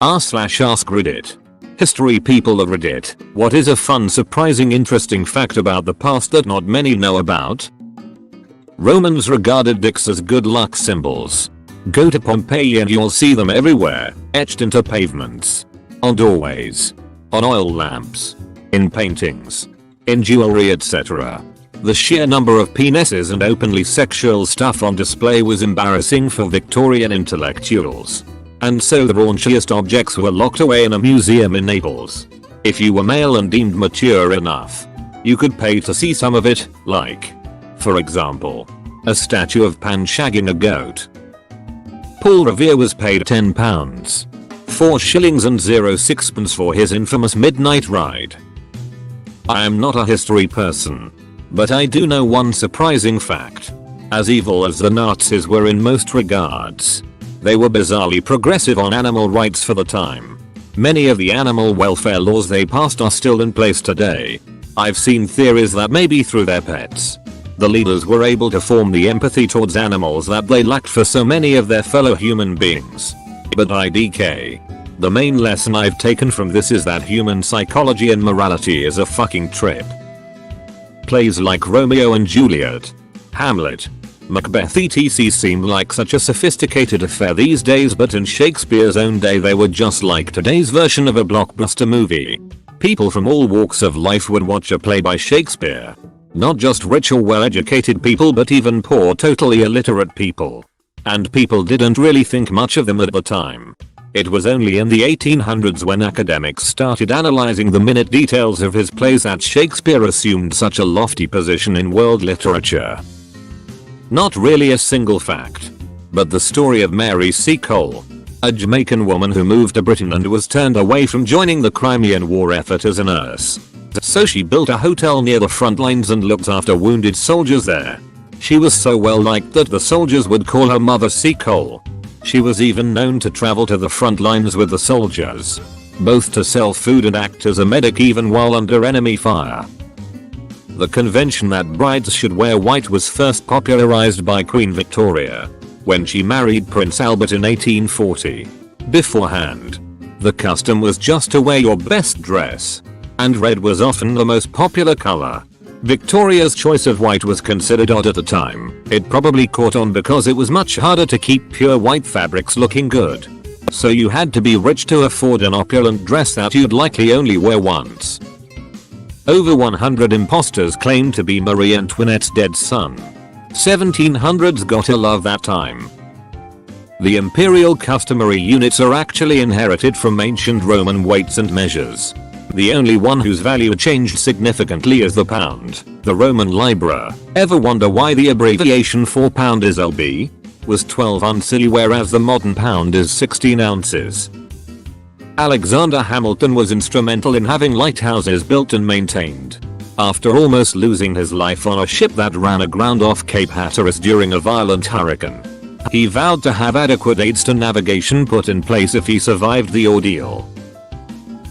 r/AskReddit. History people of Reddit. What is a fun, surprising, interesting fact about the past that not many know about? Romans regarded dicks as good luck symbols. Go to Pompeii and you'll see them everywhere, etched into pavements, on doorways, on oil lamps, in paintings, in jewelry, etc. The sheer number of penises and openly sexual stuff on display was embarrassing for Victorian intellectuals. And so the raunchiest objects were locked away in a museum in Naples. If you were male and deemed mature enough, you could pay to see some of it, like, for example, a statue of Pan shagging a goat. Paul Revere was paid £10, 4 shillings and 0 sixpence for his infamous midnight ride. I am not a history person, but I do know one surprising fact. As evil as the Nazis were in most regards, they were bizarrely progressive on animal rights for the time. Many of the animal welfare laws they passed are still in place today. I've seen theories that maybe through their pets, the leaders were able to form the empathy towards animals that they lacked for so many of their fellow human beings. But IDK. The main lesson I've taken from this is that human psychology and morality is a fucking trip. Plays like Romeo and Juliet, Hamlet, Macbeth etc. seem like such a sophisticated affair these days, but in Shakespeare's own day they were just like today's version of a blockbuster movie. People from all walks of life would watch a play by Shakespeare. Not just rich or well-educated people, but even poor, totally illiterate people. And people didn't really think much of them at the time. It was only in the 1800s when academics started analyzing the minute details of his plays that Shakespeare assumed such a lofty position in world literature. Not really a single fact, but the story of Mary C. Cole, a Jamaican woman who moved to Britain and was turned away from joining the Crimean War effort as a nurse. So she built a hotel near the front lines and looked after wounded soldiers there. She was so well liked that the soldiers would call her Mother C. Cole. She was even known to travel to the front lines with the soldiers, both to sell food and act as a medic even while under enemy fire. The convention that brides should wear white was first popularized by Queen Victoria when she married Prince Albert in 1840. Beforehand, the custom was just to wear your best dress, and red was often the most popular color. Victoria's choice of white was considered odd at the time. It probably caught on because it was much harder to keep pure white fabrics looking good. So you had to be rich to afford an opulent dress that you'd likely only wear once. Over 100 imposters claimed to be Marie Antoinette's dead son. 1700s, gotta love that time. The imperial customary units are actually inherited from ancient Roman weights and measures. The only one whose value changed significantly is the pound. The Roman libra. Ever wonder why the abbreviation for pound is LB? Was 12 uncilly, whereas the modern pound is 16 ounces. Alexander Hamilton was instrumental in having lighthouses built and maintained. After almost losing his life on a ship that ran aground off Cape Hatteras during a violent hurricane, he vowed to have adequate aids to navigation put in place if he survived the ordeal.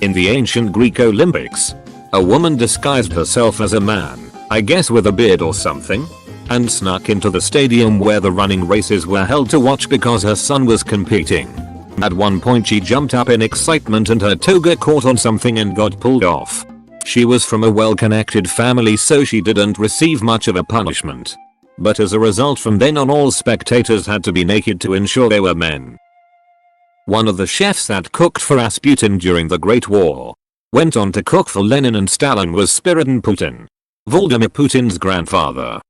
In the ancient Greek Olympics, a woman disguised herself as a man, I guess with a beard or something, and snuck into the stadium where the running races were held to watch because her son was competing. At one point she jumped up in excitement and her toga caught on something and got pulled off. She was from a well-connected family, so she didn't receive much of a punishment. But as a result, from then on all spectators had to be naked to ensure they were men. One of the chefs that cooked for Rasputin during the Great War went on to cook for Lenin and Stalin was Spiridon Putin, Vladimir Putin's grandfather.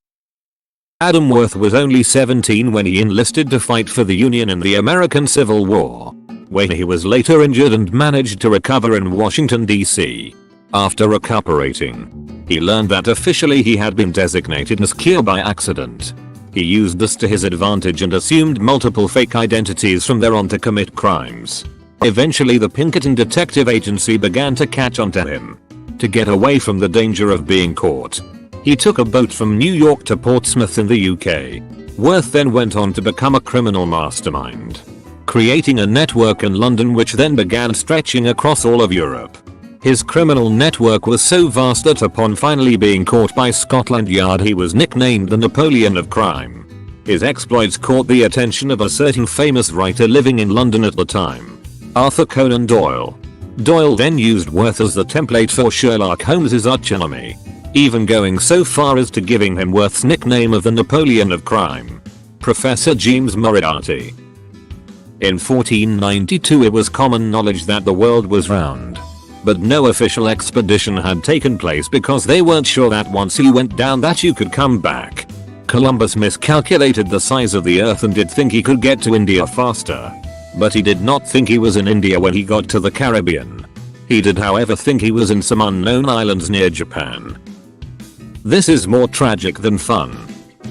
Adam Worth was only 17 when he enlisted to fight for the Union in the American Civil War, where he was later injured and managed to recover in Washington, D.C. After recuperating, he learned that officially he had been designated as clear by accident. He used this to his advantage and assumed multiple fake identities from there on to commit crimes. Eventually the Pinkerton Detective Agency began to catch on to him. To get away from the danger of being caught, he took a boat from New York to Portsmouth in the UK. Worth then went on to become a criminal mastermind, creating a network in London which then began stretching across all of Europe. His criminal network was so vast that upon finally being caught by Scotland Yard he was nicknamed the Napoleon of crime. His exploits caught the attention of a certain famous writer living in London at the time. Arthur Conan Doyle. Doyle then used Worth as the template for Sherlock Holmes's archenemy, even going so far as to giving him Worth's nickname of the Napoleon of crime, Professor James Moriarty. In 1492 it was common knowledge that the world was round, but no official expedition had taken place because they weren't sure that once you went down that you could come back. Columbus miscalculated the size of the earth and did think he could get to India faster. But he did not think he was in India when he got to the Caribbean. He did however think he was in some unknown islands near Japan. This is more tragic than fun.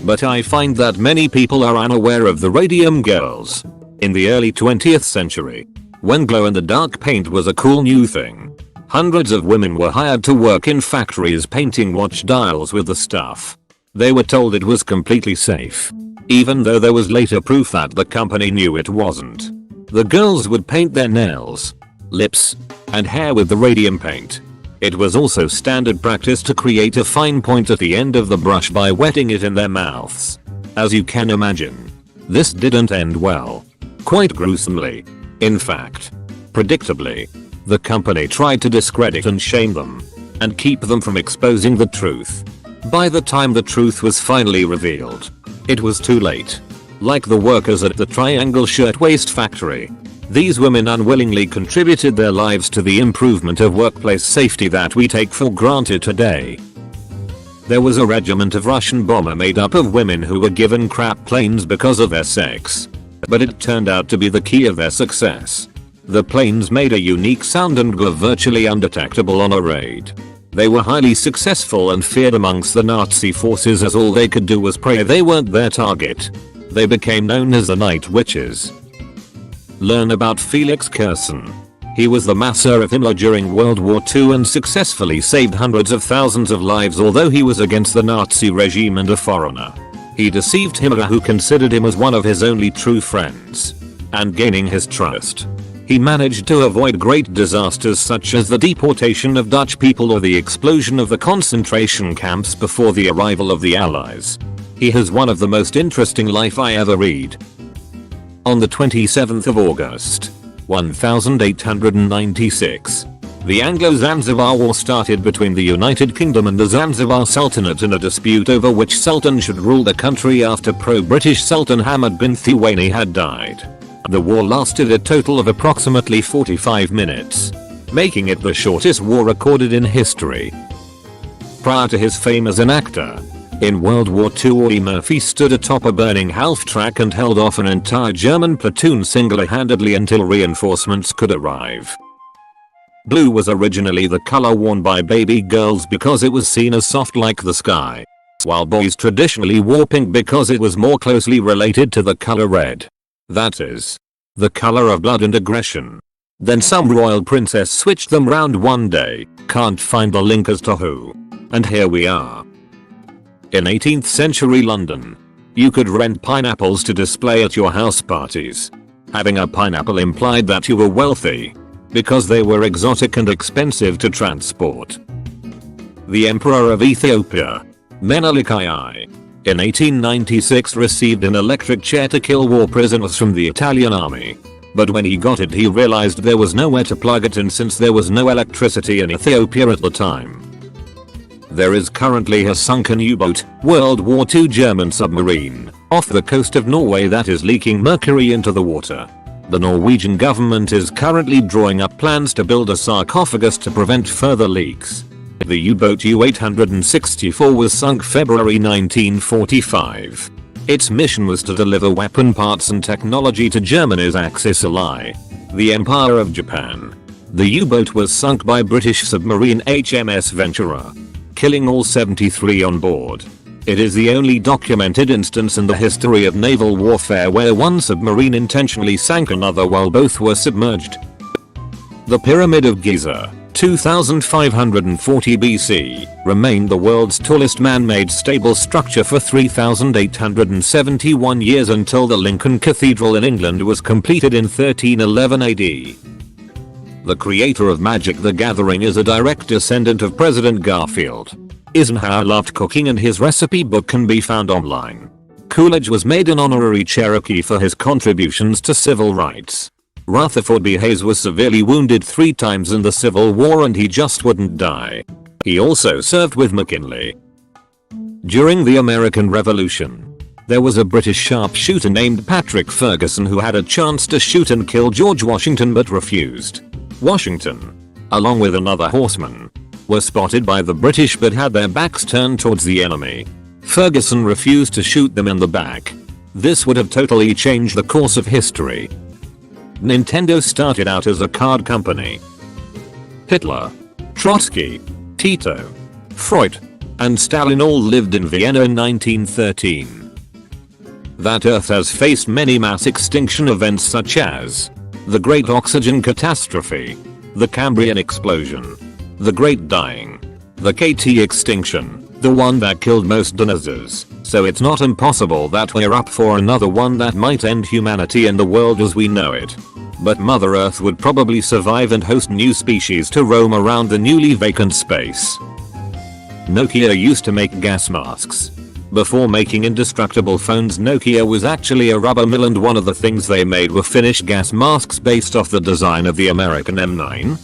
But I find that many people are unaware of the radium girls. In the early 20th century, when glow-in-the-dark paint was a cool new thing, hundreds of women were hired to work in factories painting watch dials with the stuff. They were told it was completely safe, even though there was later proof that the company knew it wasn't. The girls would paint their nails, lips, and hair with the radium paint. It was also standard practice to create a fine point at the end of the brush by wetting it in their mouths. As you can imagine, this didn't end well. Quite gruesomely. In fact, predictably, the company tried to discredit and shame them, and keep them from exposing the truth. By the time the truth was finally revealed, it was too late. Like the workers at the Triangle Shirtwaist Factory, these women unwillingly contributed their lives to the improvement of workplace safety that we take for granted today. There was a regiment of Russian bomber made up of women who were given crap planes because of their sex. But it turned out to be the key of their success. The planes made a unique sound and were virtually undetectable on a raid. They were highly successful and feared amongst the Nazi forces as all they could do was pray they weren't their target. They became known as the Night Witches. Learn about Felix Kersten. He was the masseur of Himmler during World War II and successfully saved hundreds of thousands of lives although he was against the Nazi regime and a foreigner. He deceived Himmler, who considered him as one of his only true friends. And gaining his trust, he managed to avoid great disasters such as the deportation of Dutch people or the explosion of the concentration camps before the arrival of the Allies. He has one of the most interesting life I ever read. On the 27th of August, 1896, the Anglo-Zanzibar War started between the United Kingdom and the Zanzibar Sultanate in a dispute over which sultan should rule the country after pro-British Sultan Hamad bin Thuwaini had died. The war lasted a total of approximately 45 minutes, making it the shortest war recorded in history. Prior to his fame as an actor, in World War II, Eddie Murphy stood atop a burning half-track and held off an entire German platoon single-handedly until reinforcements could arrive. Blue was originally the color worn by baby girls because it was seen as soft like the sky, while boys traditionally wore pink because it was more closely related to the color red. That is, the color of blood and aggression. Then some royal princess switched them round one day, can't find the link as to who. And here we are. In 18th century London, you could rent pineapples to display at your house parties. Having a pineapple implied that you were wealthy, because they were exotic and expensive to transport. The Emperor of Ethiopia, Menelik II, in 1896 received an electric chair to kill war prisoners from the Italian army. But when he got it he realized there was nowhere to plug it in since there was no electricity in Ethiopia at the time. There is currently a sunken U-boat, World War II German submarine, off the coast of Norway that is leaking mercury into the water. The Norwegian government is currently drawing up plans to build a sarcophagus to prevent further leaks. The U-boat U-864 was sunk February 1945. Its mission was to deliver weapon parts and technology to Germany's Axis ally, the Empire of Japan. The U-boat was sunk by British submarine HMS Ventura, killing all 73 on board. It is the only documented instance in the history of naval warfare where one submarine intentionally sank another while both were submerged. The Pyramid of Giza, 2540 BC, remained the world's tallest man-made stable structure for 3,871 years until the Lincoln Cathedral in England was completed in 1311 AD. The creator of Magic the Gathering is a direct descendant of President Garfield. Eisenhower loved cooking and his recipe book can be found online. Coolidge was made an honorary Cherokee for his contributions to civil rights. Rutherford B. Hayes was severely wounded 3 times in the Civil War and he just wouldn't die. He also served with McKinley. During the American Revolution, there was a British sharpshooter named Patrick Ferguson who had a chance to shoot and kill George Washington but refused. Washington, along with another horseman, were spotted by the British but had their backs turned towards the enemy. Ferguson refused to shoot them in the back. This would have totally changed the course of history. Nintendo started out as a card company. Hitler, Trotsky, Tito, Freud, and Stalin all lived in Vienna in 1913. That Earth has faced many mass extinction events such as the Great Oxygen Catastrophe, the Cambrian Explosion, the Great Dying, the KT extinction, the one that killed most dinosaurs, so it's not impossible that we're up for another one that might end humanity and the world as we know it. But Mother Earth would probably survive and host new species to roam around the newly vacant space. Nokia used to make gas masks. Before making indestructible phones, Nokia was actually a rubber mill and one of the things they made were finished gas masks based off the design of the American M9.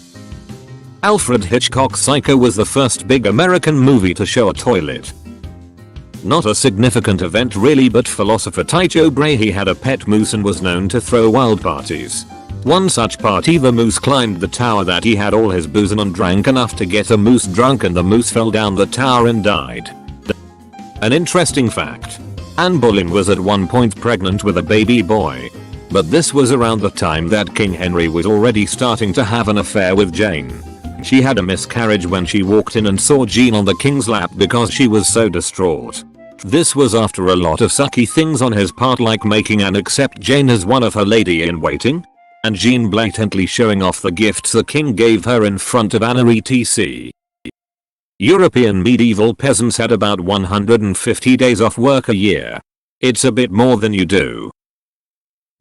Alfred Hitchcock's Psycho was the first big American movie to show a toilet. Not a significant event really, but philosopher Tycho Brahe had a pet moose and was known to throw wild parties. One such party, the moose climbed the tower that he had all his booze in and drank enough to get a moose drunk, and the moose fell down the tower and died. An interesting fact: Anne Boleyn was at one point pregnant with a baby boy. But this was around the time that King Henry was already starting to have an affair with Jane. She had a miscarriage when she walked in and saw Jean on the king's lap because she was so distraught. This was after a lot of sucky things on his part, like making Anne accept Jane as one of her lady-in-waiting, and Jean blatantly showing off the gifts the king gave her in front of Anna etc. European medieval peasants had about 150 days off work a year. It's a bit more than you do.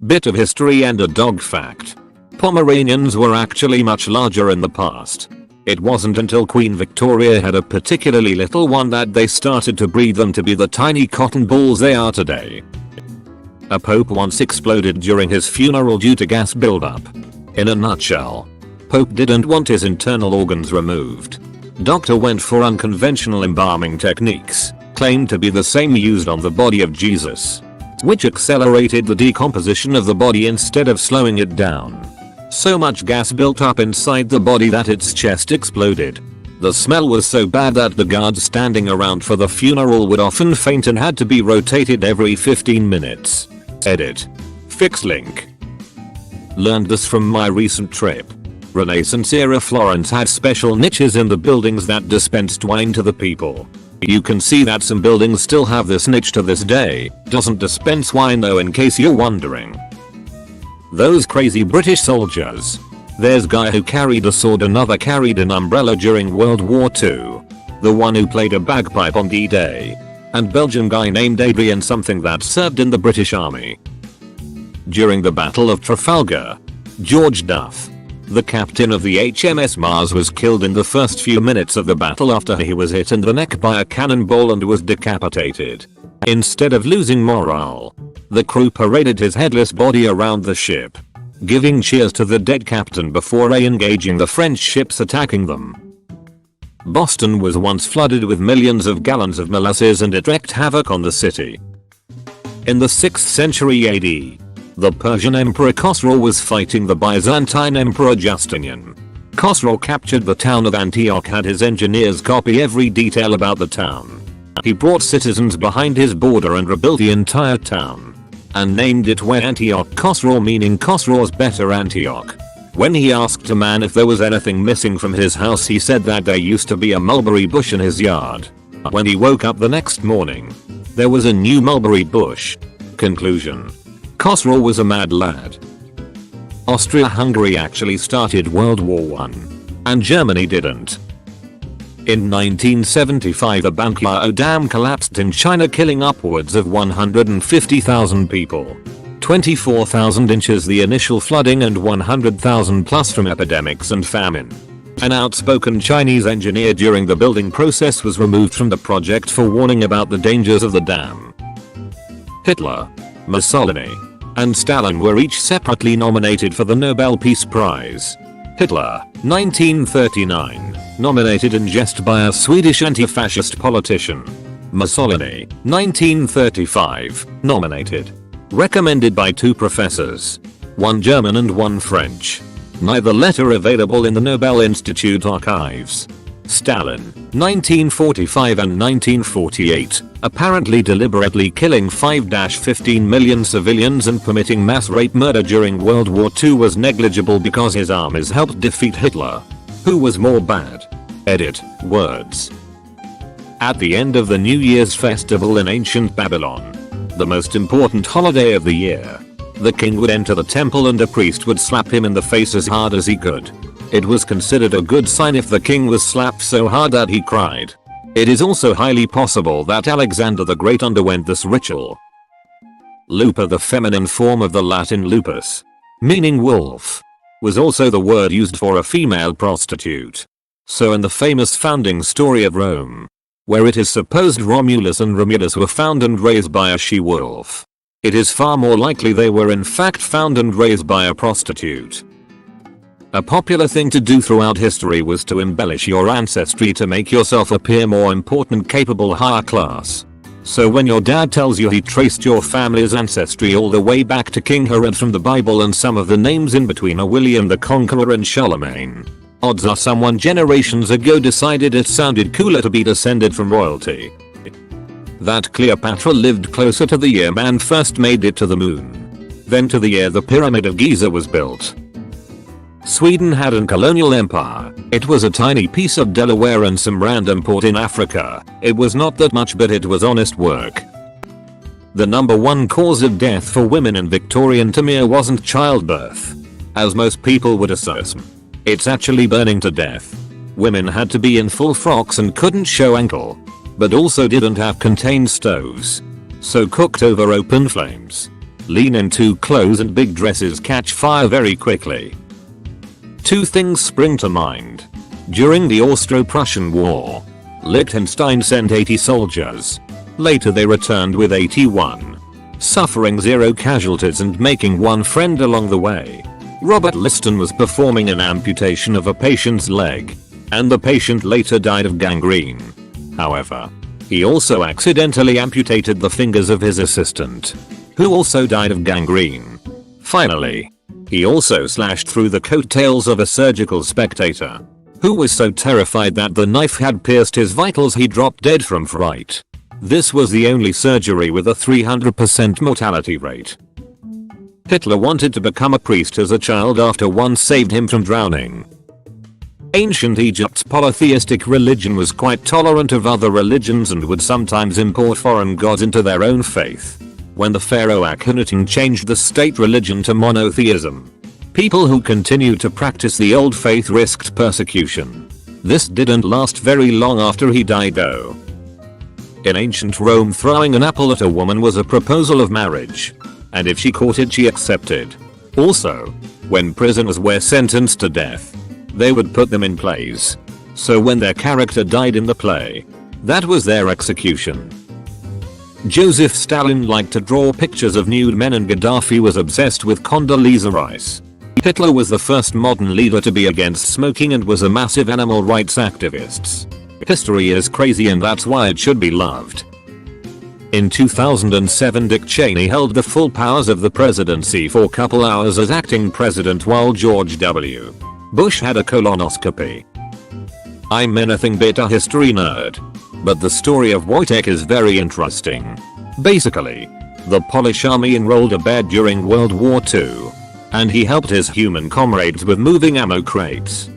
Bit of history and a dog fact. Pomeranians were actually much larger in the past. It wasn't until Queen Victoria had a particularly little one that they started to breed them to be the tiny cotton balls they are today. A pope once exploded during his funeral due to gas buildup. In a nutshell, Pope didn't want his internal organs removed. Doctor went for unconventional embalming techniques, claimed to be the same used on the body of Jesus, which accelerated the decomposition of the body instead of slowing it down. So much gas built up inside the body that its chest exploded. The smell was so bad that the guards standing around for the funeral would often faint and had to be rotated every 15 minutes. Edit. Fix link. Learned this from my recent trip. Renaissance era Florence had special niches in the buildings that dispensed wine to the people. You can see that some buildings still have this niche to this day. Doesn't dispense wine though, in case you're wondering. Those crazy British soldiers. There's guy who carried a sword, another carried an umbrella during World War II. The one who played a bagpipe on D-Day. And Belgian guy named Adrian something that served in the British Army. During the Battle of Trafalgar, George Duff, the captain of the HMS Mars, was killed in the first few minutes of the battle after he was hit in the neck by a cannonball and was decapitated. Instead of losing morale, the crew paraded his headless body around the ship, giving cheers to the dead captain before re-engaging the French ships attacking them. Boston was once flooded with millions of gallons of molasses and it wreaked havoc on the city. In the 6th century AD, the Persian Emperor Khosrow was fighting the Byzantine Emperor Justinian. Khosrow captured the town of Antioch, had his engineers copy every detail about the town. He brought citizens behind his border and rebuilt the entire town, and named it where Antioch Khosrow, meaning Khosrow's better Antioch. When he asked a man if there was anything missing from his house, he said that there used to be a mulberry bush in his yard. When he woke up the next morning, there was a new mulberry bush. Conclusion: Khosrow was a mad lad. Austria-Hungary actually started World War I, and Germany didn't. In 1975, the Banqiao Dam collapsed in China, killing upwards of 150,000 people. 24,000 inches the initial flooding and 100,000 plus from epidemics and famine. An outspoken Chinese engineer during the building process was removed from the project for warning about the dangers of the dam. Hitler, Mussolini, and Stalin were each separately nominated for the Nobel Peace Prize. Hitler, 1939, nominated in jest by a Swedish anti-fascist politician. Mussolini, 1935, nominated. Recommended by 2 professors. One German and one French. Neither letter available in the Nobel Institute archives. Stalin, 1945 and 1948, apparently deliberately killing 5-15 million civilians and permitting mass rape murder during World War II was negligible because his armies helped defeat Hitler. Who was more bad? Edit, words. At the end of the New Year's festival in ancient Babylon, the most important holiday of the year, the king would enter the temple and a priest would slap him in the face as hard as he could. It was considered a good sign if the king was slapped so hard that he cried. It is also highly possible that Alexander the Great underwent this ritual. Lupa, the feminine form of the Latin lupus, meaning wolf, was also the word used for a female prostitute. So in the famous founding story of Rome, where it is supposed Romulus and Remus were found and raised by a she-wolf, it is far more likely they were in fact found and raised by a prostitute. A popular thing to do throughout history was to embellish your ancestry to make yourself appear more important, capable, higher class. So when your dad tells you he traced your family's ancestry all the way back to King Herod from the Bible and some of the names in between are William the Conqueror and Charlemagne, odds are someone generations ago decided it sounded cooler to be descended from royalty. That Cleopatra lived closer to the year man first made it to the moon, than to the year the Pyramid of Giza was built. Sweden had an colonial empire. It was a tiny piece of Delaware and some random port in Africa. It was not that much, but it was honest work. The number 1 cause of death for women in Victorian Tamir wasn't childbirth, as most people would assume. It's actually burning to death. Women had to be in full frocks and couldn't show ankle, but also didn't have contained stoves, so cooked over open flames. Lean into clothes and big dresses catch fire very quickly. 2 things spring to mind. During the Austro-Prussian War, Liechtenstein sent 80 soldiers. Later they returned with 81, suffering 0 casualties and making 1 friend along the way. Robert Liston was performing an amputation of a patient's leg, and the patient later died of gangrene. However, he also accidentally amputated the fingers of his assistant, who also died of gangrene. Finally, he also slashed through the coattails of a surgical spectator, who was so terrified that the knife had pierced his vitals he dropped dead from fright. This was the only surgery with a 300% mortality rate. Hitler wanted to become a priest as a child after one saved him from drowning. Ancient Egypt's polytheistic religion was quite tolerant of other religions and would sometimes import foreign gods into their own faith. When the pharaoh Akhenaten changed the state religion to monotheism, people who continued to practice the old faith risked persecution. This didn't last very long after he died though. In ancient Rome, throwing an apple at a woman was a proposal of marriage, and if she caught it she accepted. Also, when prisoners were sentenced to death, they would put them in plays. So when their character died in the play, that was their execution. Joseph Stalin liked to draw pictures of nude men and Gaddafi was obsessed with Condoleezza Rice. Hitler was the first modern leader to be against smoking and was a massive animal rights activist. History is crazy and that's why it should be loved. In 2007, Dick Cheney held the full powers of the presidency for a couple hours as acting president while George W. Bush had a colonoscopy. I'm anything but a history nerd, but the story of Wojtek is very interesting. Basically, the Polish army enrolled a bear during World War II, and he helped his human comrades with moving ammo crates.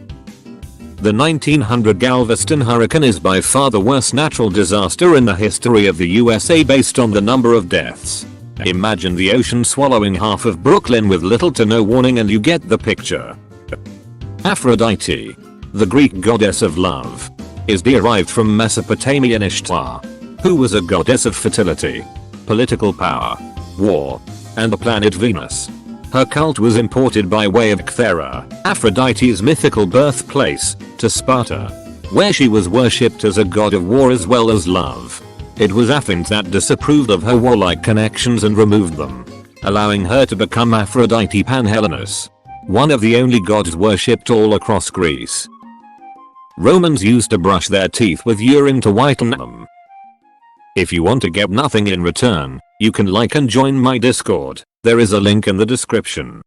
The 1900 Galveston hurricane is by far the worst natural disaster in the history of the USA based on the number of deaths. Imagine the ocean swallowing half of Brooklyn with little to no warning and you get the picture. Aphrodite, the Greek goddess of love, is derived from Mesopotamian Ishtar, who was a goddess of fertility, political power, war, and the planet Venus. Her cult was imported by way of Cthera, Aphrodite's mythical birthplace, to Sparta, where she was worshipped as a god of war as well as love. It was Athens that disapproved of her warlike connections and removed them. allowing her to become Aphrodite Panhellenis, one of the only gods worshipped all across Greece. Romans used to brush their teeth with urine to whiten them. If you want to get nothing in return, you can like and join my Discord. There is a link in the description.